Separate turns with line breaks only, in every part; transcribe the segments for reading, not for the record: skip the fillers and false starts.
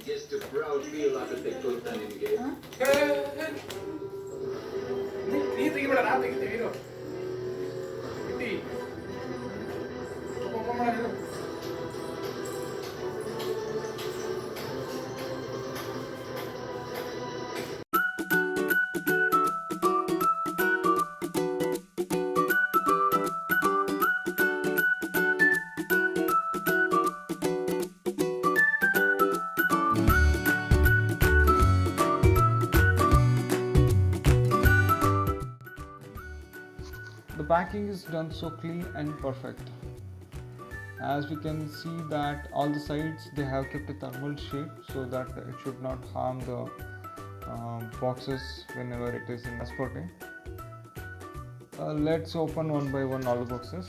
ಎಷ್ಟು proud feel ಆಗುತ್ತೆ ಗೊತ್ತಾ ನಿಮಗೆ?
ನೀ ತೆಗಿಬೇಡ, ನಾ ತೆಗಿತೀನಿ. ಇದು ಇಟ್ಟಿ ಓಪನ್ ಮಾಡು.
The packing is done so clean and perfect. As we can see that all the sides they have kept a thermal sheet so that it should not harm the boxes whenever it is in transporting. Let's open one by one all the boxes.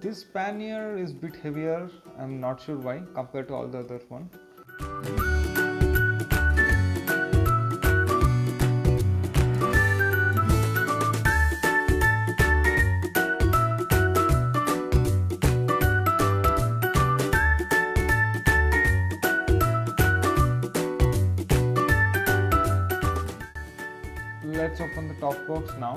This pannier is bit heavier, I'm not sure why, compared to all the other one. Let's open the top box now.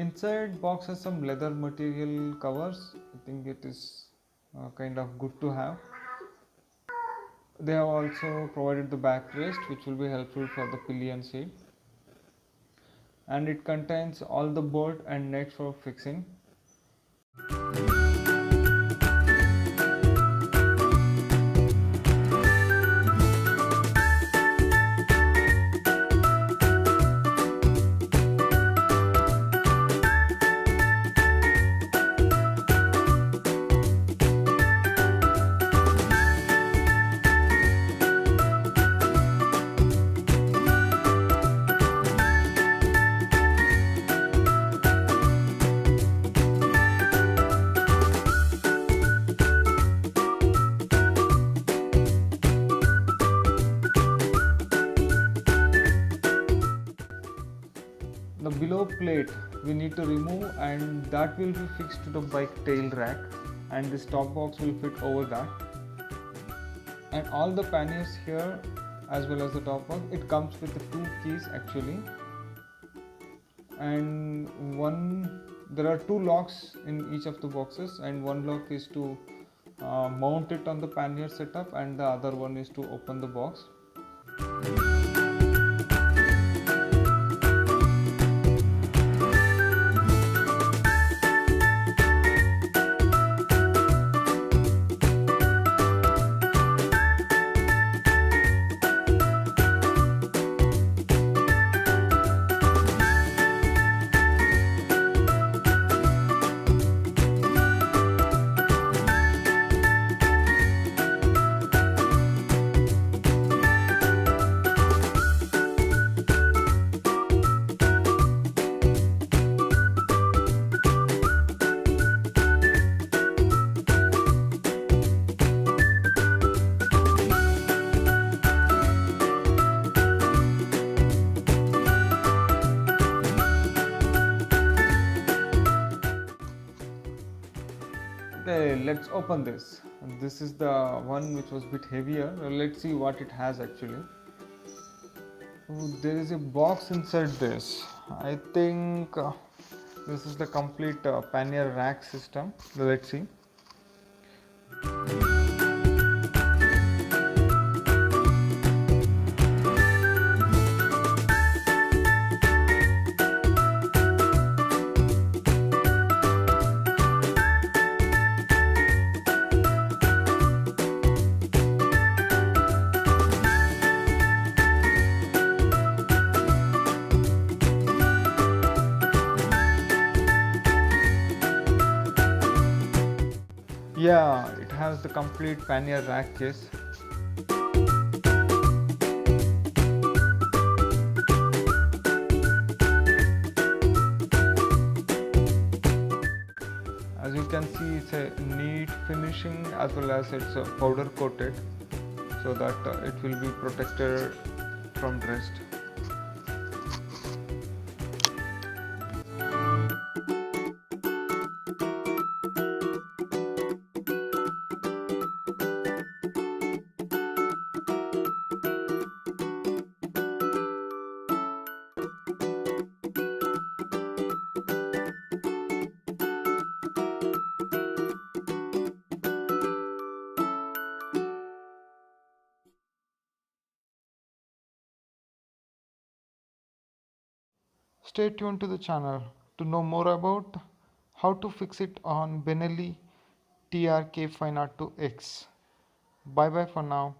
Inside box has some leather material covers. I think it is kind of good to have. They have also provided the backrest, which will be helpful for the pillion seat. And it contains all the bolt and nuts for fixing. The below plate we need to remove, and that will be fixed to the bike tail rack, and this top box will fit over that. And all the panniers here as well as the top box, it comes with the 2 keys actually, and there are 2 locks in each of the boxes, and one lock is to mount it on the pannier setup, and the other one is to open the box. Okay, let's open this. This is the one which was a bit heavier. Let's see what it has actually. Oh, there is a box inside this. I think this is the complete pannier rack system. Let's see. Yeah, it has the complete pannier rack case. As you can see, it's a neat finishing as well as it's powder coated so that it will be protected from rust. Stay tuned to the channel to know more about how to fix it on Benelli TRK 502X. Bye bye for now.